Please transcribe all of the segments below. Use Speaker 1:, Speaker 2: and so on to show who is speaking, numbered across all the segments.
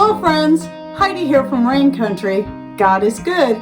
Speaker 1: Hello friends, Heidi here from Rain Country. God is good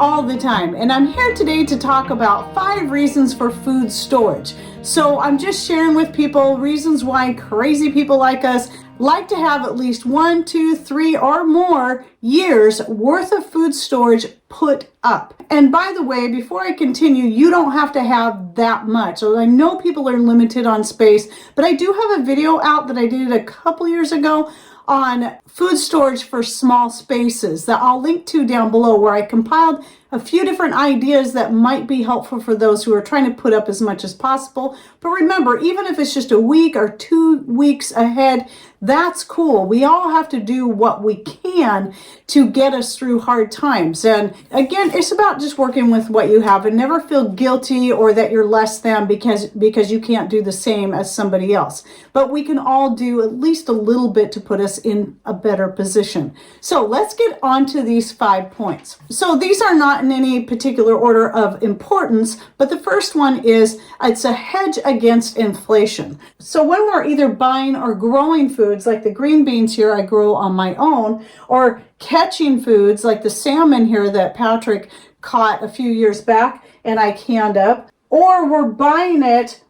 Speaker 1: all the time, and I'm here today to talk about 5 reasons for food storage. So I'm just sharing with people reasons why crazy people like us like to have at least 1, 2, 3 or more years worth of food storage put up. And by the way, before I continue, you don't have to have that much. So I know people are limited on space, but I do have a video out that I did a couple years ago on food storage for small spaces that I'll link to down below, where I compiled a few different ideas that might be helpful for those who are trying to put up as much as possible. But remember, even if it's just a week or 2 weeks ahead, that's cool. We all have to do what we can to get us through hard times. And again, it's about just working with what you have, and never feel guilty or that you're less than because you can't do the same as somebody else. But we can all do at least a little bit to put us in a better position. So let's get on to these 5 points. So these are not in any particular order of importance, but the first one is it's a hedge against inflation. So when we're either buying or growing foods, like the green beans here I grow on my own, or catching foods like the salmon here that Patrick caught a few years back and I canned up, or we're buying it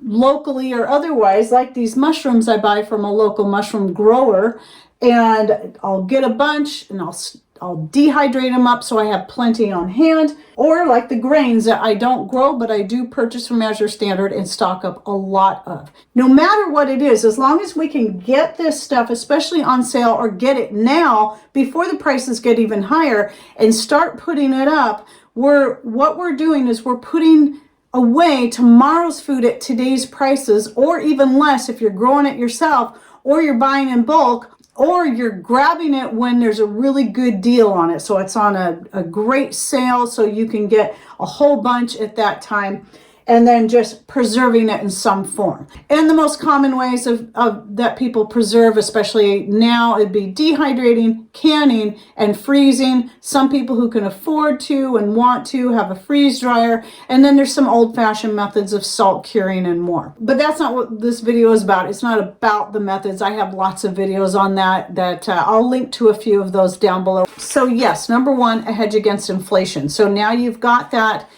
Speaker 1: locally or otherwise, like these mushrooms I buy from a local mushroom grower, and I'll get a bunch and I'll dehydrate them up so I have plenty on hand. Or like the grains that I don't grow, but I do purchase from Measure Standard and stock up a lot of. No matter what it is, as long as we can get this stuff, especially on sale, or get it now before the prices get even higher, and start putting it up, what we're doing is we're putting away tomorrow's food at today's prices, or even less if you're growing it yourself, or you're buying in bulk, or you're grabbing it when there's a really good deal on it. So it's on a great sale, so you can get a whole bunch at that time, and then just preserving it in some form. And the most common ways of that people preserve, especially now, it'd be dehydrating, canning, and freezing. Some people who can afford to and want to have a freeze dryer, and then there's some old-fashioned methods of salt curing and more. But that's not what this video is about. It's not about the methods. I have lots of videos on that I'll link to a few of those down below. So yes, number 1, a hedge against inflation. So now you've got that.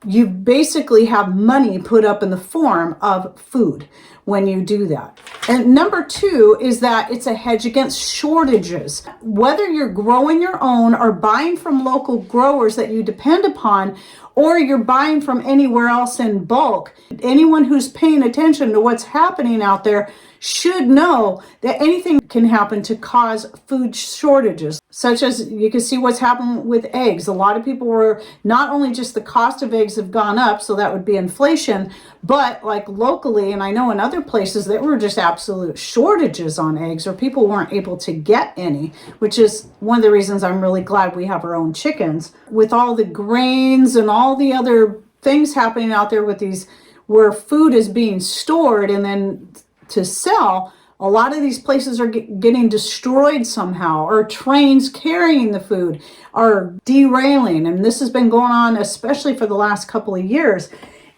Speaker 1: You basically have money put up in the form of food when you do that. And number 2 is that it's a hedge against shortages. Whether you're growing your own or buying from local growers that you depend upon, or you're buying from anywhere else in bulk, anyone who's paying attention to what's happening out there should know that anything can happen to cause food shortages, such as you can see what's happened with eggs. A lot of people were, not only just the cost of eggs have gone up, so that would be inflation, but like locally, and I know in other places, there were just absolute shortages on eggs, or people weren't able to get any, which is one of the reasons I'm really glad we have our own chickens. With all the grains and all the other things happening out there with these, where food is being stored and then to sell, a lot of these places are getting destroyed somehow, or trains carrying the food are derailing. And this has been going on especially for the last couple of years.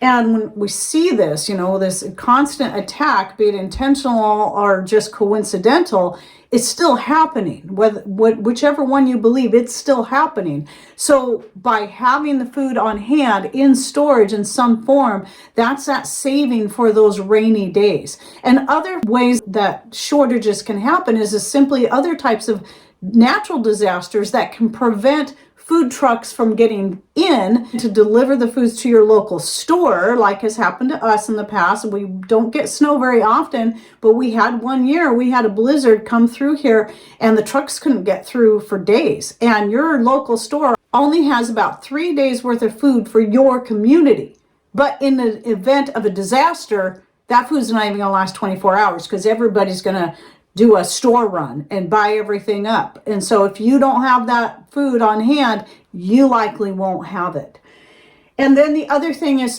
Speaker 1: And when we see this, this constant attack, be it intentional or just coincidental, it's still happening. Whichever one you believe, it's still happening. So by having the food on hand in storage in some form, that's that saving for those rainy days. And other ways that shortages can happen is simply other types of natural disasters that can prevent food trucks from getting in to deliver the foods to your local store, like has happened to us in the past. We don't get snow very often, but we had one year, we had a blizzard come through here and the trucks couldn't get through for days. And your local store only has about 3 days worth of food for your community. But in the event of a disaster, that food's not even gonna last 24 hours because everybody's gonna do a store run and buy everything up. And so if you don't have that food on hand, you likely won't have it. And then the other thing is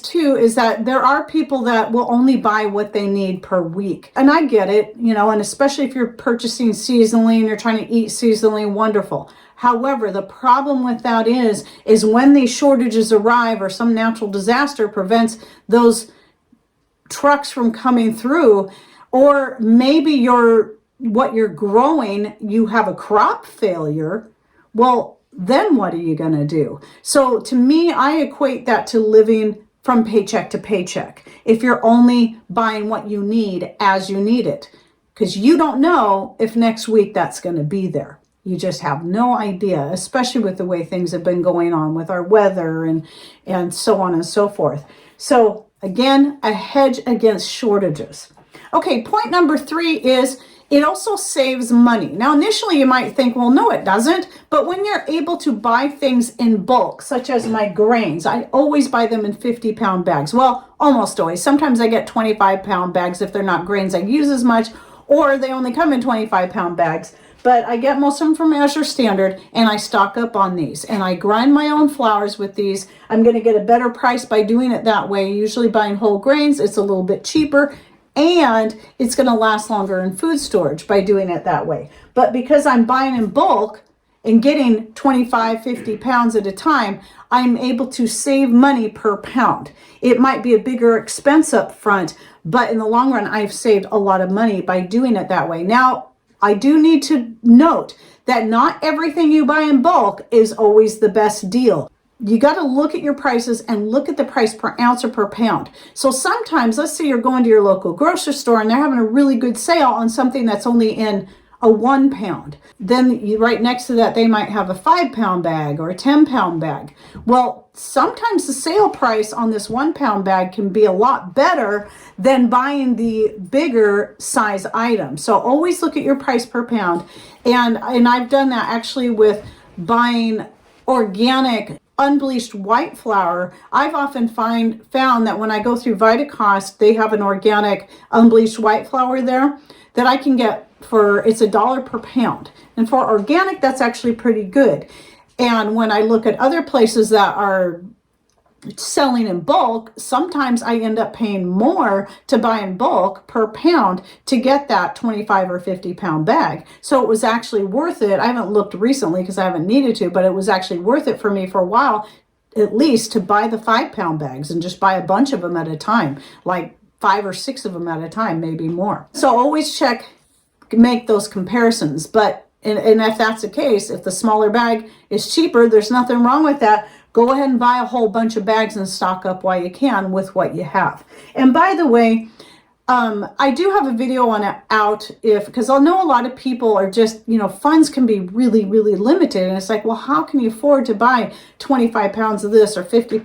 Speaker 1: that there are people that will only buy what they need per week. And I get it, and especially if you're purchasing seasonally and you're trying to eat seasonally, wonderful. However, the problem with that is when these shortages arrive or some natural disaster prevents those trucks from coming through, or maybe you're what you're growing, you have a crop failure, well, then what are you going to do? So to me, I equate that to living from paycheck to paycheck. If you're only buying what you need as you need it, because you don't know if next week that's going to be there. You just have no idea, especially with the way things have been going on with our weather and so on and so forth. So again, a hedge against shortages. Okay, point number 3 is it also saves money. Now, initially you might think, well, no, it doesn't. But when you're able to buy things in bulk, such as my grains, I always buy them in 50-pound bags. Well, almost always. Sometimes I get 25-pound bags if they're not grains I use as much, or they only come in 25-pound bags. But I get most of them from Measure Standard, and I stock up on these. And I grind my own flours with these. I'm going to get a better price by doing it that way. Usually buying whole grains, it's a little bit cheaper. And it's going to last longer in food storage by doing it that way. But because I'm buying in bulk and getting 25, 50 pounds at a time, I'm able to save money per pound. It might be a bigger expense up front, but in the long run, I've saved a lot of money by doing it that way. Now, I do need to note that not everything you buy in bulk is always the best deal. You got to look at your prices and look at the price per ounce or per pound. So sometimes, let's say you're going to your local grocery store and they're having a really good sale on something that's only in a 1 pound. Then right next to that, they might have a 5-pound bag or a 10-pound bag. Well, sometimes the sale price on this 1-pound bag can be a lot better than buying the bigger size item. So always look at your price per pound. And I've done that actually with buying organic unbleached white flour. I've often found that when I go through Vitacost, they have an organic unbleached white flour there that I can get for, it's $1 per pound. And for organic, that's actually pretty good. And when I look at other places that are selling in bulk, sometimes I end up paying more to buy in bulk per pound to get that 25 or 50-pound bag. So it was actually worth it. I haven't looked recently because I haven't needed to, but it was actually worth it for me for a while, at least, to buy the 5-pound bags and just buy a bunch of them at a time, like 5 or 6 of them at a time, maybe more. So always make those comparisons. But and if that's the case, if the smaller bag is cheaper, there's nothing wrong with that. Go ahead and buy a whole bunch of bags and stock up while you can with what you have. And by the way, I do have a video on it out because I know a lot of people are just, funds can be really, really limited. And it's like, well, how can you afford to buy 25 pounds of this or 50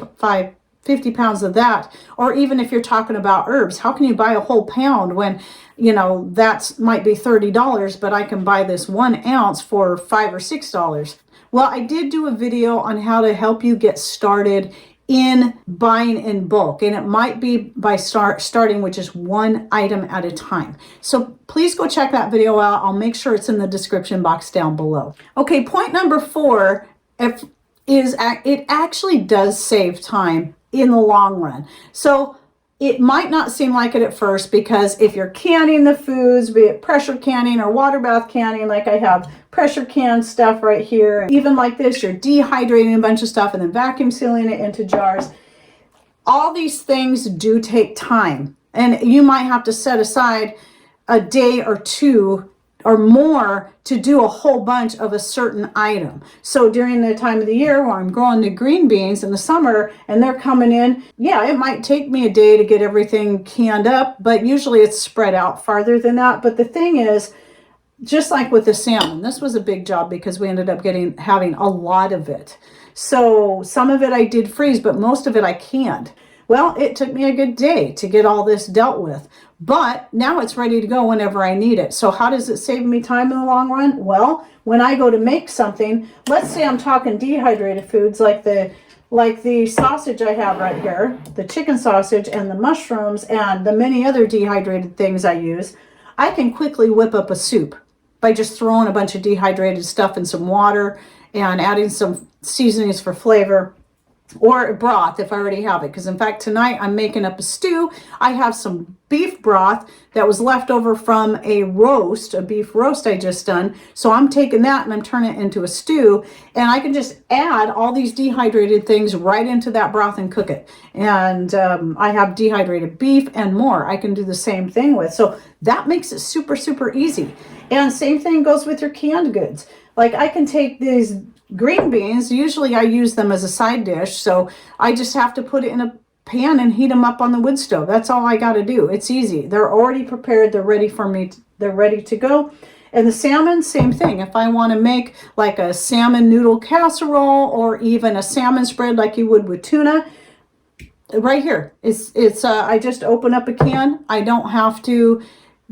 Speaker 1: pounds of that? Or even if you're talking about herbs, how can you buy a whole pound when, that might be $30, but I can buy this 1 ounce for $5 or $6. Well, I did do a video on how to help you get started in buying in bulk, and it might be by starting with just 1 item at a time. So please go check that video out. I'll make sure it's in the description box down below. Okay, point number 4 is it actually does save time in the long run. So it might not seem like it at first, because if you're canning the foods, be it pressure canning or water bath canning, like I have pressure can stuff right here, even like this, you're dehydrating a bunch of stuff and then vacuum sealing it into jars. All these things do take time, and you might have to set aside a day or 2 or more to do a whole bunch of a certain item. So during the time of the year where I'm growing the green beans in the summer and they're coming in, yeah, it might take me a day to get everything canned up, but usually it's spread out farther than that. But the thing is, just like with the salmon, this was a big job because we ended up having a lot of it. So some of it I did freeze, but most of it I canned. Well, it took me a good day to get all this dealt with, but now it's ready to go whenever I need it. So how does it save me time in the long run? Well, when I go to make something, let's say I'm talking dehydrated foods like the sausage I have right here, the chicken sausage and the mushrooms and the many other dehydrated things I use, I can quickly whip up a soup by just throwing a bunch of dehydrated stuff in some water and adding some seasonings for flavor. or broth if I already have it. Because in fact, tonight I'm making up a stew. I have some beef broth that was left over from a beef roast I just done. So I'm taking that and I'm turning it into a stew, and I can just add all these dehydrated things right into that broth and cook it. And I have dehydrated beef and more I can do the same thing with. So that makes it super, super easy. And same thing goes with your canned goods. Like I can take these green beans, usually I use them as a side dish, so I just have to put it in a pan and heat them up on the wood stove. That's all I got to do. It's easy. They're already prepared. They're ready for me. They're ready to go. And the salmon, same thing. If I want to make like a salmon noodle casserole or even a salmon spread like you would with tuna, right here. I just open up a can. I don't have to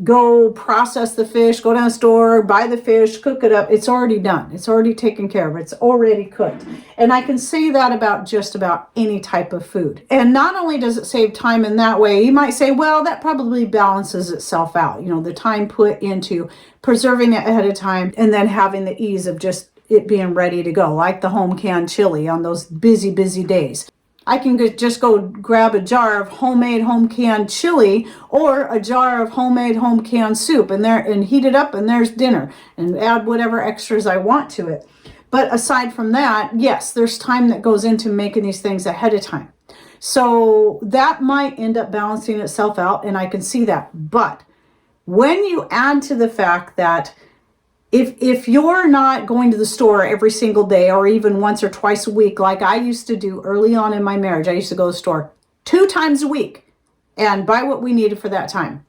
Speaker 1: go process the fish, go down the store, buy the fish, cook it up. It's already done. It's already taken care of. It's already cooked. And I can say that about just about any type of food. And not only does it save time in that way, you might say, well, that probably balances itself out. You know, the time put into preserving it ahead of time and then having the ease of just it being ready to go, like the home canned chili on those busy, busy days. I can just go grab a jar of homemade home canned chili or a jar of homemade home canned soup and heat it up, and there's dinner, and add whatever extras I want to it. But aside from that, yes, there's time that goes into making these things ahead of time. So that might end up balancing itself out, and I can see that. But when you add to the fact that if you're not going to the store every single day or even once or twice a week, like I used to do early on in my marriage, I used to go to the store 2 times a week and buy what we needed for that time.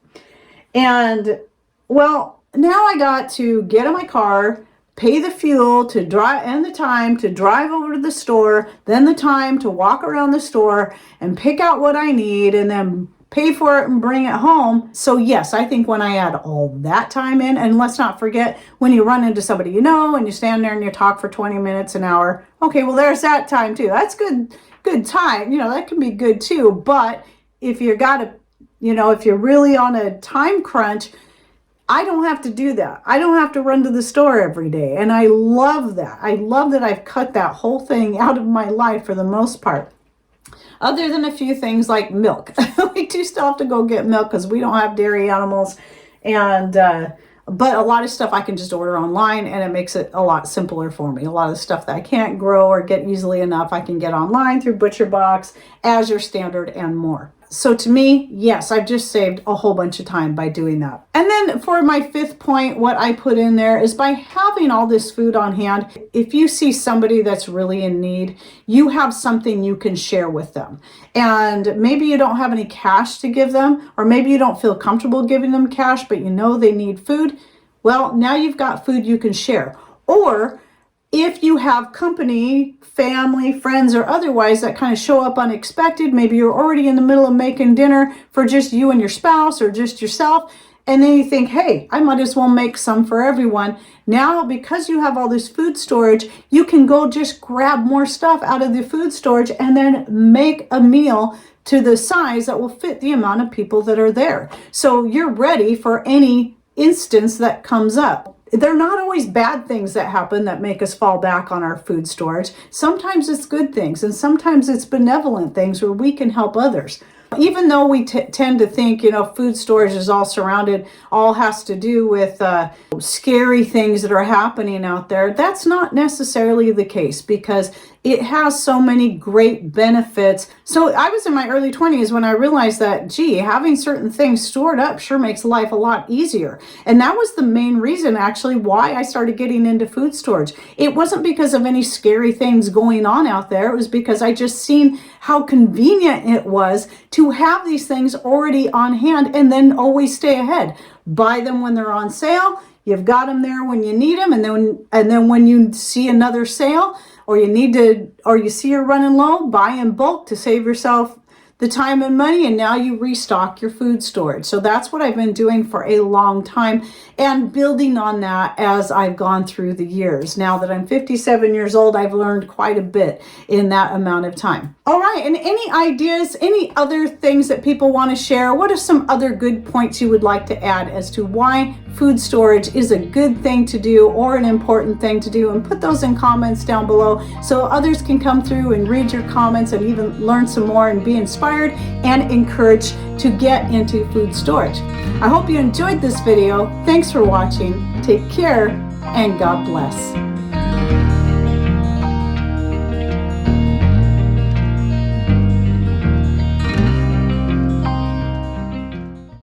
Speaker 1: And well, now I got to get in my car, pay the fuel to drive and the time to drive over to the store, then the time to walk around the store and pick out what I need and then pay for it and bring it home. So yes, I think when I add all that time in, and let's not forget when you run into somebody you know and you stand there and you talk for 20 minutes, an hour. Okay, well there's that time too. That's good time. You know, that can be good too. But if you got to, you know, if you're really on a time crunch, I don't have to do that. I don't have to run to the store every day. And I love that. I love that I've cut that whole thing out of my life for the most part. Other than a few things like milk. We do still have to go get milk because we don't have dairy animals. And but a lot of stuff I can just order online, and it makes it a lot simpler for me. A lot of the stuff that I can't grow or get easily enough, I can get online through ButcherBox, Azure Standard, and more. So to me, yes, I've just saved a whole bunch of time by doing that. And then for my 5th point, what I put in there is by having all this food on hand, if you see somebody that's really in need, you have something you can share with them. And maybe you don't have any cash to give them, or maybe you don't feel comfortable giving them cash, but you know they need food. Well, now you've got food you can share. Or if you have company, family, friends, or otherwise that kind of show up unexpected, maybe you're already in the middle of making dinner for just you and your spouse or just yourself, and then you think, hey, I might as well make some for everyone. Now, because you have all this food storage, you can go just grab more stuff out of the food storage and then make a meal to the size that will fit the amount of people that are there. So you're ready for any instance that comes up. They're not always bad things that happen that make us fall back on our food storage. Sometimes it's good things, and sometimes it's benevolent things where we can help others. Even though we tend to think, you know, food storage is all has to do with scary things that are happening out there. That's not necessarily the case, because it has so many great benefits. So I was in my early 20s when I realized that, gee, having certain things stored up sure makes life a lot easier. And that was the main reason, actually, why I started getting into food storage. It wasn't because of any scary things going on out there. It was because I just seen how convenient it was to have these things already on hand and then always stay ahead. Buy them when they're on sale. You've got them there when you need them, and then when you see another sale, or you see you're running low, buy in bulk to save yourself the time and money, and now you restock your food storage. So that's what I've been doing for a long time, and building on that as I've gone through the years. Now that I'm 57 years old, I've learned quite a bit in that amount of time. All right, and any ideas, any other things that people want to share? What are some other good points you would like to add as to why food storage is a good thing to do or an important thing to do? And put those in comments down below so others can come through and read your comments and even learn some more and be inspired and encouraged to get into food storage. I hope you enjoyed this video. Thanks for watching. Take care and God bless.